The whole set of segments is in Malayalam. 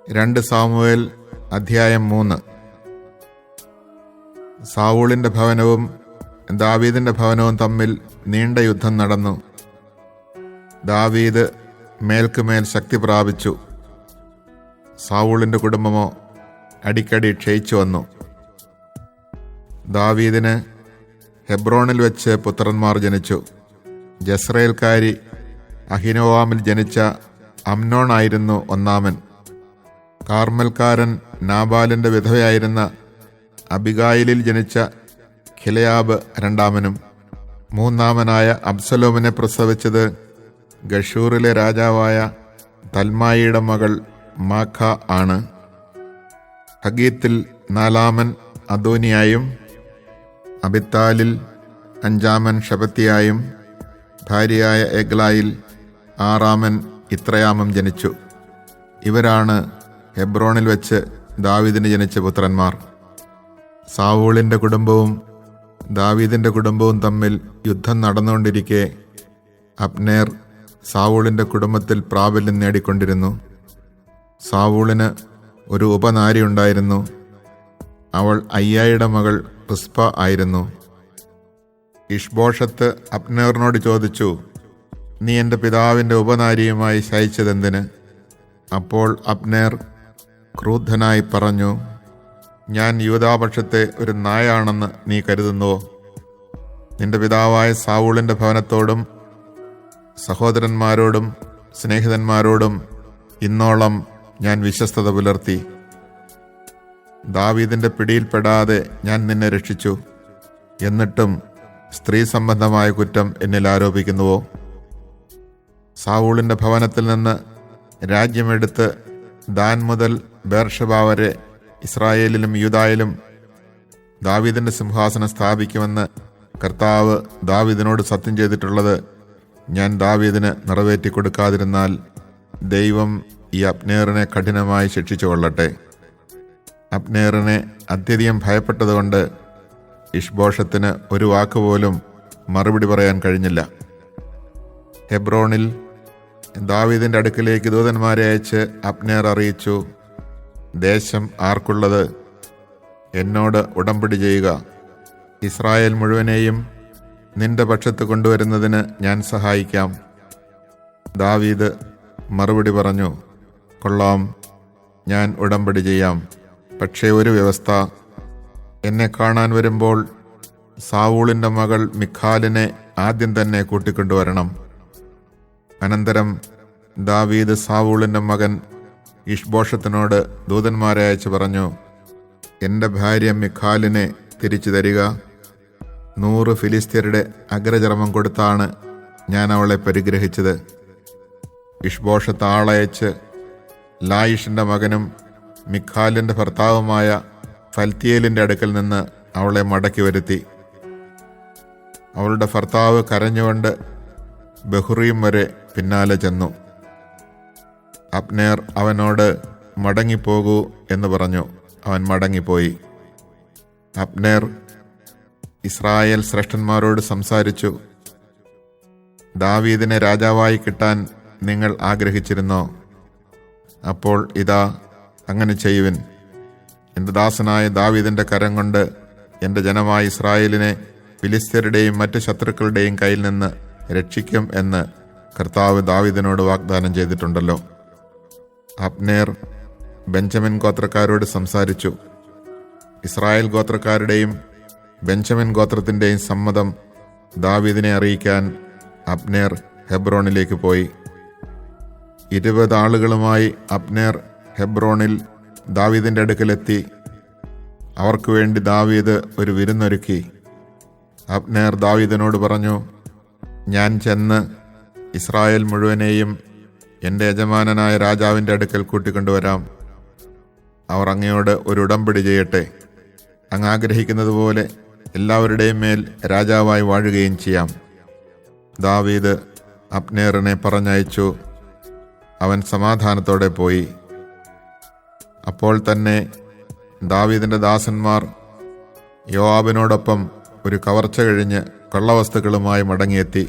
2 സാമുവേൽ അധ്യായം 3. സാവൂളിന്റെ ഭവനവും ദാവീദിന്റെ ഭവനവും തമ്മിൽ നീണ്ട യുദ്ധം നടന്നു. ദാവീദ് മേൽക്കുമേൽ ശക്തി പ്രാപിച്ചു. സാവൂളിന്റെ കുടുംബമോ അടിക്കടി ക്ഷയിച്ചു വന്നു. ദാവീദിന് ഹെബ്രോണിൽ വെച്ച് പുത്രന്മാർ ജനിച്ചു. ജസ്രയേൽക്കാരി അഹിനോവാമിൽ ജനിച്ച അമ്നോണായിരുന്നു ഒന്നാമൻ. കാർമൽക്കാരൻ നാബാലിന്റെ വിധവയായിരുന്ന അബിഗായിലിൽ ജനിച്ച ഖിലയാബ് രണ്ടാമനും. മൂന്നാമനായ അബ്സലോമിനെ പ്രസവിച്ചത് ഗഷൂറിലെ രാജാവായ തൽമായിയുടെ മകൾ മാഖ ആണ്. ഹഗീത്തിൽ നാലാമൻ അദോനിയായും അബിത്താലിൽ അഞ്ചാമൻ ഷബത്തിയായും ഭാര്യയായ എഗ്ലായിൽ ആറാമൻ ഇത്രയാമും ജനിച്ചു. ഇവരാണ് ഹെബ്രോണിൽ വെച്ച് ദാവീദിന് ജനിച്ച പുത്രന്മാർ. സാവൂളിന്റെ കുടുംബവും ദാവീദിന്റെ കുടുംബവും തമ്മിൽ യുദ്ധം നടന്നുകൊണ്ടിരിക്കെ അബ്നേർ സാവൂളിന്റെ കുടുംബത്തിൽ പ്രാബല്യം നേടിക്കൊണ്ടിരുന്നു. സാവൂളിന് ഒരു ഉപനാരി ഉണ്ടായിരുന്നു. അവൾ അയ്യായുടെ മകൾ റിസ്പ ആയിരുന്നു. ഇഷ്ബോഷത്ത് അബ്നേറിനോട് ചോദിച്ചു, നീ എൻ്റെ പിതാവിൻ്റെ ഉപനാരിയുമായി ശയിച്ചതെന്തിന്? അപ്പോൾ അബ്നേർ ക്രുദ്ധനായി പറഞ്ഞു, ഞാൻ യൂദാപക്ഷത്തെ ഒരു നായാണെന്ന് നീ കരുതുന്നുവോ? നിന്റെ പിതാവായ സാവൂളിന്റെ ഭവനത്തോടും സഹോദരന്മാരോടും സ്നേഹിതന്മാരോടും ഇന്നോളം ഞാൻ വിശ്വസ്തത പുലർത്തി. ദാവീദിന്റെ പിടിയിൽപ്പെടാതെ ഞാൻ നിന്നെ രക്ഷിച്ചു. എന്നിട്ടും സ്ത്രീ സംബന്ധമായ കുറ്റം എന്നിൽ ആരോപിക്കുന്നുവോ? സാവൂളിന്റെ ഭവനത്തിൽ നിന്ന് രാജ്യമെടുത്ത് ദാൻ മുതൽ ബേർഷബ വരെ ഇസ്രായേലിലും യൂദായിലും ദാവീദിന്റെ സിംഹാസനം സ്ഥാപിക്കുമെന്ന് കർത്താവ് ദാവീദിനോട് സത്യം ചെയ്തിട്ടുള്ളത് ഞാൻ ദാവീദിന് നിറവേറ്റി കൊടുക്കാതിരുന്നാൽ ദൈവം ഈ അബ്നേറിനെ കഠിനമായി ശിക്ഷിച്ചു കൊള്ളട്ടെ. അബ്നേറിനെ അത്യധികം ഭയപ്പെട്ടതുകൊണ്ട് ഇഷ്ബോഷത്തിന് ഒരു വാക്കുപോലും മറുപടി പറയാൻ കഴിഞ്ഞില്ല. ഹെബ്രോണിൽ ദാവീദിന്റെ അടുക്കിലേക്ക് ദൂതന്മാരെ അയച്ച് അബ്നേർ അറിയിച്ചു, ദേശം ആർക്കുള്ളത്? എന്നോട് ഉടമ്പടി ചെയ്യുക. ഇസ്രായേൽ മുഴുവനെയും നിന്റെ പക്ഷത്ത് കൊണ്ടുവരുന്നതിന് ഞാൻ സഹായിക്കാം. ദാവീദ് മറുപടി പറഞ്ഞു, കൊള്ളാം, ഞാൻ ഉടമ്പടി ചെയ്യാം. പക്ഷേ ഒരു വ്യവസ്ഥ, എന്നെ കാണാൻ വരുമ്പോൾ സാവൂളിന്റെ മകൾ മിഖാലിനെ ആദ്യം തന്നെ കൂട്ടിക്കൊണ്ടുവരണം. അനന്തരം ദാവീദ് സാവൂളിന്റെ മകൻ ഇഷ്ബോഷത്തിനോട് ദൂതന്മാരെ അയച്ചു പറഞ്ഞു, എൻ്റെ ഭാര്യ മിഖാലിനെ തിരിച്ചു തരിക. 100 ഫിലിസ്ത്യരുടെ അഗ്രചർമ്മം കൊടുത്താണ് ഞാൻ അവളെ പരിഗ്രഹിച്ചത്. ഇഷ്ബോഷത്ത് ആളയച്ച് ലായിഷിന്റെ മകനും മിഖാലിന്റെ ഭർത്താവുമായ ഫൽത്തിയേലിന്റെ അടുക്കൽ നിന്ന് അവളെ മടക്കി വരുത്തി. അവളുടെ ഭർത്താവ് കരഞ്ഞുകൊണ്ട് ബഹുറീം വരെ പിന്നാലെ ചെന്നു. അബ്നേർ അവനോട് മടങ്ങിപ്പോകൂ എന്ന് പറഞ്ഞു. അവൻ മടങ്ങിപ്പോയി. അബ്നേർ ഇസ്രായേൽ ശ്രേഷ്ഠന്മാരോട് സംസാരിച്ചു, ദാവീദിനെ രാജാവായി കിട്ടാൻ നിങ്ങൾ ആഗ്രഹിച്ചിരുന്നോ? അപ്പോൾ ഇതാ, അങ്ങനെ ചെയ്യുവിൻ. എൻ്റെ ദാസനായ ദാവീദിന്റെ കരം കൊണ്ട് എൻ്റെ ജനമായ ഇസ്രായേലിനെ ഫിലിസ്ത്യരുടെയും മറ്റു ശത്രുക്കളുടെയും കയ്യിൽ നിന്ന് രക്ഷിക്കും എന്ന് കർത്താവ് ദാവീദിനോട് വാഗ്ദാനം ചെയ്തിട്ടുണ്ടല്ലോ. അബ്നേർ ബെഞ്ചമിൻ ഗോത്രക്കാരോട് സംസാരിച്ചു. ഇസ്രായേൽ ഗോത്രക്കാരുടെയും ബെഞ്ചമിൻ ഗോത്രത്തിൻ്റെയും സമ്മതം ദാവീദിനെ അറിയിക്കാൻ അബ്നേർ ഹെബ്രോണിലേക്ക് പോയി. 20 ആളുകളുമായി അബ്നേർ ഹെബ്രോണിൽ ദാവീദിന്റെ അടുക്കലെത്തി. അവർക്ക് വേണ്ടി ദാവീദ് ഒരു വിരുന്നൊരുക്കി. അബ്നേർ ദാവീദിനോട് പറഞ്ഞു, ഞാൻ ചെന്ന് ഇസ്രായേൽ മുഴുവനെയും എൻ്റെ യജമാനനായ രാജാവിൻ്റെ അടുക്കൽ കൂട്ടിക്കൊണ്ടുവരാം. അവർ അങ്ങയോട് ഒരു ഉടമ്പടി ചെയ്യട്ടെ. അങ്ങ് ആഗ്രഹിക്കുന്നത് പോലെ എല്ലാവരുടെയും മേൽ രാജാവായി വാഴുകയും ചെയ്യാം. ദാവീദ് അബ്നേറിനെ പറഞ്ഞയച്ചു. അവൻ സമാധാനത്തോടെ പോയി. അപ്പോൾ തന്നെ ദാവീദിന്റെ ദാസന്മാർ യോവാബിനോടൊപ്പം ഒരു കവർച്ച കഴിഞ്ഞ് കൊള്ളവസ്തുക്കളുമായി മടങ്ങിയെത്തി.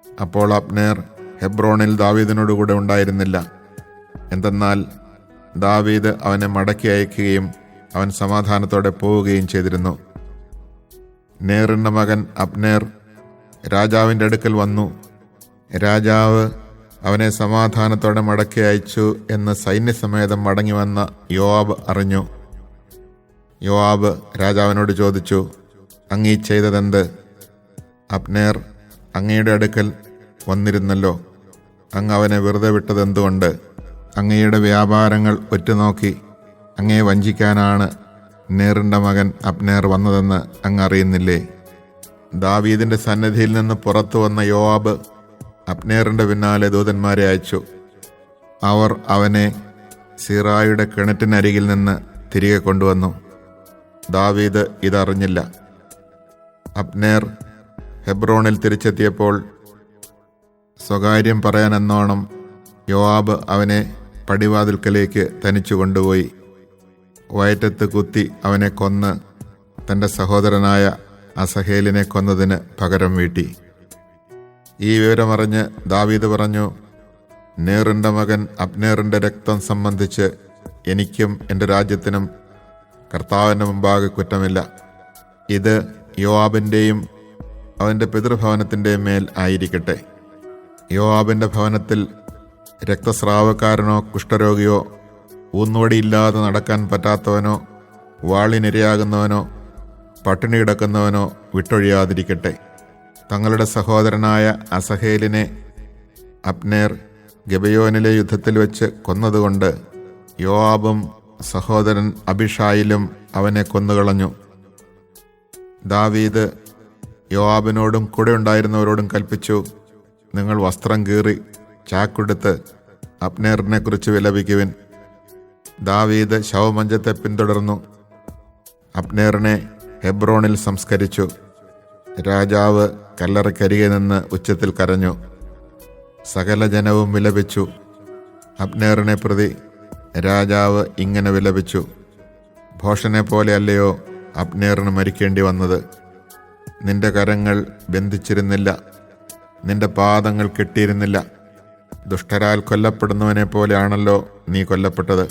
അപ്പോൾ അബ്നേർ ഹെബ്രോണിൽ ദാവീദിനോടുകൂടെ ഉണ്ടായിരുന്നില്ല. എന്തെന്നാൽ ദാവീദ് അവനെ മടക്കി അയക്കുകയും അവൻ സമാധാനത്തോടെ പോവുകയും ചെയ്തിരുന്നു. നേറിന്റെ മകൻ അബ്നേർ രാജാവിൻ്റെ അടുക്കൽ വന്നു. രാജാവ് അവനെ സമാധാനത്തോടെ മടക്കി അയച്ചു എന്ന് സൈന്യസമേതം മടങ്ങി വന്ന യോവാബ് അറിഞ്ഞു. യോവാബ് രാജാവിനോട് ചോദിച്ചു, അങ്ങീ ചെയ്തതെന്ത്? അബ്നേർ അങ്ങയുടെ അടുക്കൽ വന്നിരുന്നല്ലോ, അങ്ങ് അവനെ വെറുതെ വിട്ടതെന്തുകൊണ്ട്? അങ്ങയുടെ വ്യാപാരങ്ങൾ ഒറ്റുനോക്കി അങ്ങയെ വഞ്ചിക്കാനാണ് നേറിൻ്റെ മകൻ അബ്നേർ വന്നതെന്ന് അങ്ങ് അറിയുന്നില്ലേ? ദാവീദിന്റെ സന്നിധിയിൽ നിന്ന് പുറത്തു വന്ന യോവാബ് അബ്നേറിന്റെ പിന്നാലെ ദൂതന്മാരെ അയച്ചു. അവർ അവനെ സീറായുടെ കിണറ്റിനരികിൽ നിന്ന് തിരികെ കൊണ്ടുവന്നു. ദാവീദ് ഇതറിഞ്ഞില്ല. അബ്നേർ ഹെബ്രോണിൽ തിരിച്ചെത്തിയപ്പോൾ സ്വകാര്യം പറയാനെന്നോണം യോവാബ് അവനെ പടിവാതിൽക്കലേക്ക് തനിച്ചു കൊണ്ടുപോയി വയറ്റത്ത് കുത്തി അവനെ കൊന്ന് തൻ്റെ സഹോദരനായ അസഹേലിനെ കൊന്നതിന് പകരം വീട്ടി. ഈ വിവരമറിഞ്ഞ് ദാവീദ് പറഞ്ഞു, നേറിൻ്റെ മകൻ അബ്നേറിൻ്റെ രക്തം സംബന്ധിച്ച് എനിക്കും എൻ്റെ രാജ്യത്തിനും കർത്താവിൻ്റെ മുമ്പാകെ കുറ്റമില്ല. ഇത് യോവാബിൻ്റെയും അവൻ്റെ പിതൃഭവനത്തിൻ്റെയും മേൽ ആയിരിക്കട്ടെ. യോവാബിൻ്റെ ഭവനത്തിൽ രക്തസ്രാവക്കാരനോ കുഷ്ഠരോഗിയോ ഊന്നുവടിയില്ലാതെ നടക്കാൻ പറ്റാത്തവനോ വാളിനിരയാകുന്നവനോ പട്ടിണി കിടക്കുന്നവനോ വിട്ടൊഴിയാതിരിക്കട്ടെ. തങ്ങളുടെ സഹോദരനായ അസഹേലിനെ അബ്നേർ ഗെബയോനിലെ യുദ്ധത്തിൽ വെച്ച് കൊന്നതുകൊണ്ട് യോവാബും സഹോദരൻ അബിഷായിലും അവനെ കൊന്നുകളഞ്ഞു. ദാവീദ് യോവാബിനോടും കൂടെ ഉണ്ടായിരുന്നവരോടും കൽപ്പിച്ചു, നിങ്ങൾ വസ്ത്രം കീറി ചാക്കെടുത്ത് അബ്നേറിനെ കുറിച്ച് വിലപിക്കുവിൻ. ദാവീദ് ശവമഞ്ചത്തെ പിന്തുടർന്നു. അബ്നേറിനെ ഹെബ്രോണിൽ സംസ്കരിച്ചു. രാജാവ് കല്ലറക്കരികെ നിന്ന് ഉച്ചത്തിൽ കരഞ്ഞു. സകല ജനവും വിലപിച്ചു. അബ്നേറിനെ പ്രതി രാജാവ് ഇങ്ങനെ വിലപിച്ചു, ഭോഷനെ പോലെ അല്ലയോ അബ്നേറിന് മരിക്കേണ്ടി വന്നത്? നിന്റെ കരങ്ങൾ ബന്ധിച്ചിരുന്നില്ല, നിന്റെ പാദങ്ങൾ കെട്ടിയിരുന്നില്ല. ദുഷ്ടരാൽ കൊല്ലപ്പെടുന്നവനെ പോലെയാണല്ലോ നീ കൊല്ലപ്പെട്ടത്.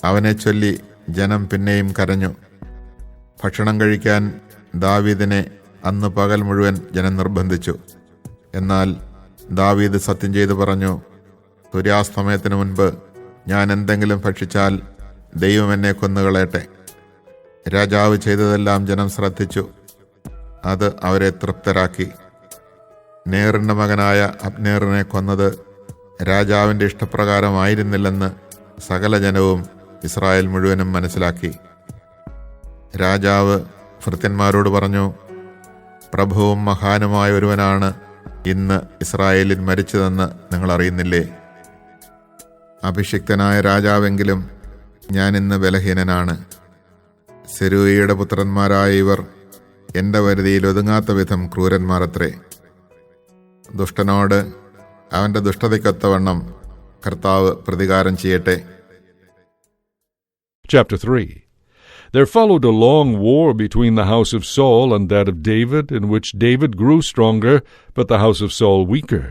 അവനെ ചൊല്ലി ജനം പിന്നെയും കരഞ്ഞു. ഭക്ഷണം കഴിക്കാൻ ദാവീദിനെ അന്ന് പകൽ മുഴുവൻ ജനം നിർബന്ധിച്ചു. എന്നാൽ ദാവീദ് സത്യം ചെയ്തു പറഞ്ഞു, സൂര്യാസ്തമയത്തിന് മുൻപ് ഞാൻ എന്തെങ്കിലും ഭക്ഷിച്ചാൽ ദൈവം എന്നെ കൊന്നുകളയട്ടെ. രാജാവ് ചെയ്തതെല്ലാം ജനം ശ്രദ്ധിച്ചു. അത് അവരെ തൃപ്തരാക്കി. നേറിൻ്റെ മകനായ അബ്നേറിനെ കൊന്നത് രാജാവിൻ്റെ ഇഷ്ടപ്രകാരമായിരുന്നില്ലെന്ന് സകല ജനവും ഇസ്രായേൽ മുഴുവനും മനസ്സിലാക്കി. രാജാവ് ഭൃത്യന്മാരോട് പറഞ്ഞു, പ്രഭുവും മഹാനുമായ ഒരുവനാണ് ഇന്ന് ഇസ്രായേലിൽ മരിച്ചതെന്ന് നിങ്ങൾ അറിയുന്നില്ലേ? അഭിഷിക്തനായ രാജാവെങ്കിലും ഞാൻ ഇന്ന് ബലഹീനനാണ്. സെരൂയയുടെ പുത്രന്മാരായ ഇവർ എൻ്റെ വരുതിയിൽ ഒതുങ്ങാത്ത വിധം ക്രൂരന്മാരത്രേ. ദുഷ്ടനോട് അവൻ്റെ ദുഷ്ടതയ്ക്കൊത്തവണ്ണം കർത്താവ് പ്രതികാരം ചെയ്യട്ടെ. Chapter 3. There followed a long war between the house of Saul and that of David, in which David grew stronger, but the house of Saul weaker.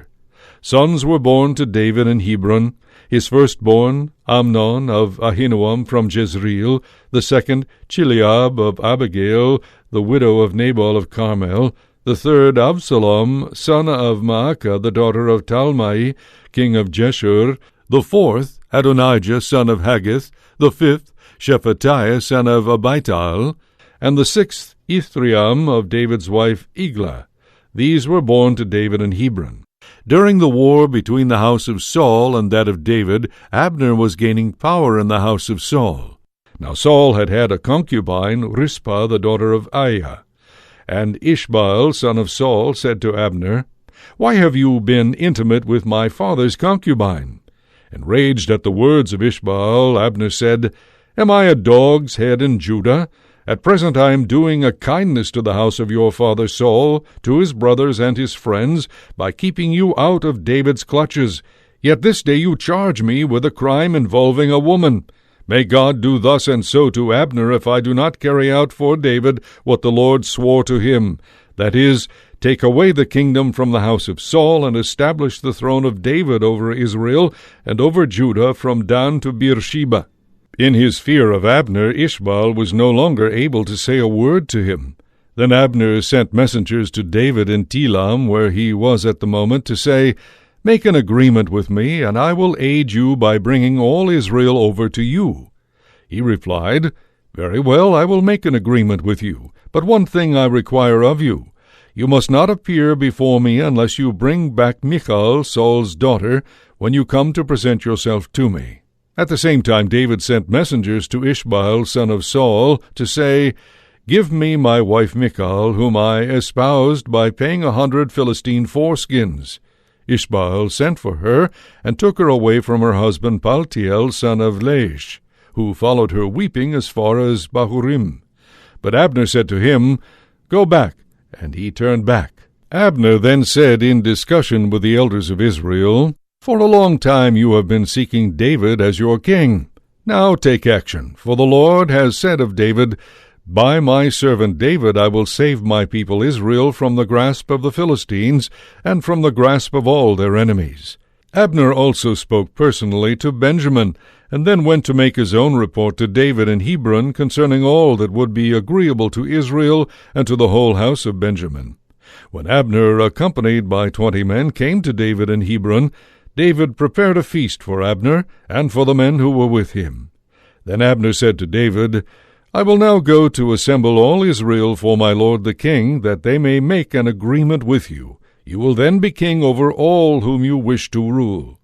Sons were born to David in Hebron, his firstborn, Amnon of Ahinoam from Jezreel, the second, Chileab of Abigail, the widow of Nabal of Carmel, the third, Absalom, son of Maacah, the daughter of Talmai, king of Jeshur, the fourth, Adonijah, son of Haggith, the fifth, Shephatiah, son of Abital, and the sixth, Ithream of David's wife Eglah. These were born to David in Hebron. During the war between the house of Saul and that of David, Abner was gaining power in the house of Saul. Now Saul had had a concubine, Rizpah, the daughter of Aiah. And Ishbaal, son of Saul, said to Abner, Why have you been intimate with my father's concubine? Enraged at the words of Ishbaal, Abner said, Am I a dog's head in Judah? At present I am doing a kindness to the house of your father Saul, to his brothers and his friends, by keeping you out of David's clutches. Yet this day you charge me with a crime involving a woman. May God do thus and so to Abner if I do not carry out for David what the Lord swore to him, that is, Take away the kingdom from the house of Saul, and establish the throne of David over Israel and over Judah from Dan to Beersheba." In his fear of Abner, Ishbaal was no longer able to say a word to him. Then Abner sent messengers to David in Telam, where he was at the moment, to say, "Make an agreement with me, and I will aid you by bringing all Israel over to you." He replied, "Very well, I will make an agreement with you, but one thing I require of you. You must not appear before me unless you bring back Michal, Saul's daughter, when you come to present yourself to me." At the same time David sent messengers to Ishbaal, son of Saul, to say, "Give me my wife Michal, whom I espoused by paying 100 Philistine foreskins." Ishbaal sent for her, and took her away from her husband Paltiel, son of Laish, who followed her weeping as far as Bahurim. But Abner said to him, "Go back," and he turned back. Abner then said in discussion with the elders of Israel, "For a long time you have been seeking David as your king. Now take action, for the Lord has said of David, 'By my servant David I will save my people Israel from the grasp of the Philistines and from the grasp of all their enemies.'" Abner also spoke personally to Benjamin, and then went to make his own report to David in Hebron concerning all that would be agreeable to Israel and to the whole house of Benjamin. When Abner, accompanied by 20 men, came to David in Hebron, David prepared a feast for Abner and for the men who were with him. Then Abner said to David, "I will now go to assemble all Israel for my lord the king, that they may make an agreement with you. You will then be king over all whom you wish to rule."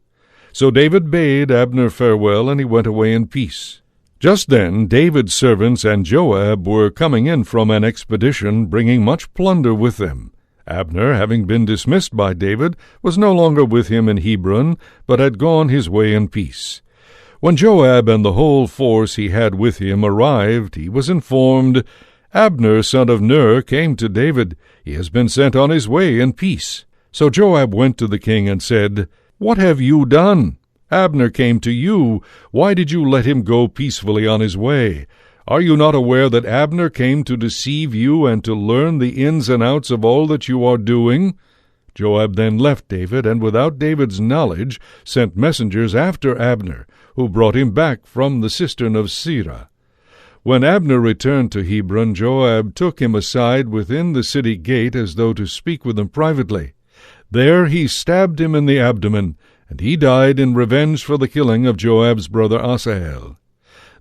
So David bade Abner farewell, and he went away in peace. Just then David's servants and Joab were coming in from an expedition, bringing much plunder with them. Abner, having been dismissed by David, was no longer with him in Hebron, but had gone his way in peace. When Joab and the whole force he had with him arrived, he was informed, "Abner, son of Ner, came to David. He has been sent on his way in peace." So Joab went to the king and said, "What have you done? Abner came to you. Why did you let him go peacefully on his way? Are you not aware that Abner came to deceive you and to learn the ins and outs of all that you are doing?" Joab then left David, and without David's knowledge sent messengers after Abner, who brought him back from the cistern of Sirah. When Abner returned to Hebron, Joab took him aside within the city gate as though to speak with him privately. There he stabbed him in the abdomen, and he died in revenge for the killing of Joab's brother Asahel.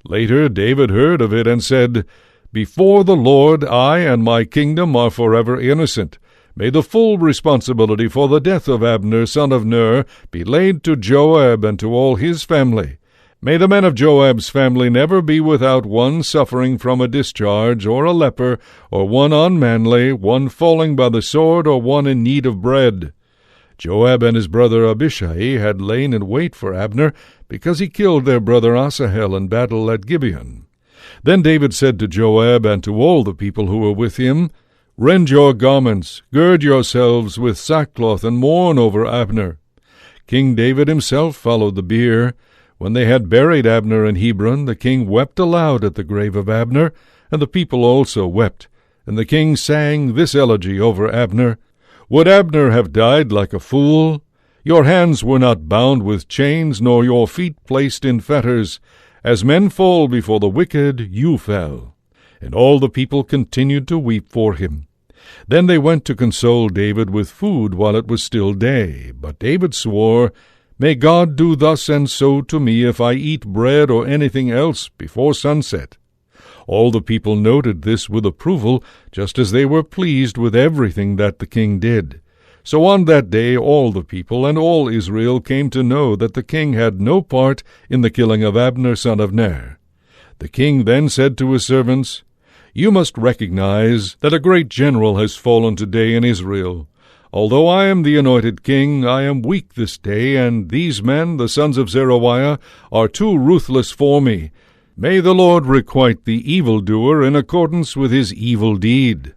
Later David heard of it and said, "Before the Lord I and my kingdom are forever innocent. May the full responsibility for the death of Abner, son of Ner, be laid to Joab and to all his family. May the men of Joab's family never be without one suffering from a discharge, or a leper, or one unmanly, one falling by the sword, or one in need of bread." Joab and his brother Abishai had lain in wait for Abner, because he killed their brother Asahel in battle at Gibeon. Then David said to Joab and to all the people who were with him, "Rend your garments, gird yourselves with sackcloth, and mourn over Abner." King David himself followed the bier. When they had buried Abner in Hebron, the king wept aloud at the grave of Abner, and the people also wept. And the king sang this elegy over Abner: "Would Abner have died like a fool? Your hands were not bound with chains, nor your feet placed in fetters. As men fall before the wicked, you fell." And all the people continued to weep for him. Then they went to console David with food while it was still day. But David swore, "May God do thus and so to me if I eat bread or anything else before sunset." All the people noted this with approval, just as they were pleased with everything that the king did. So on that day all the people and all Israel came to know that the king had no part in the killing of Abner son of Ner. The king then said to his servants, "You must recognize that a great general has fallen today in Israel. Although I am the anointed king, I am weak this day, and these men, the sons of Zeruiah, are too ruthless for me. May the Lord requite the evildoer in accordance with his evil deed."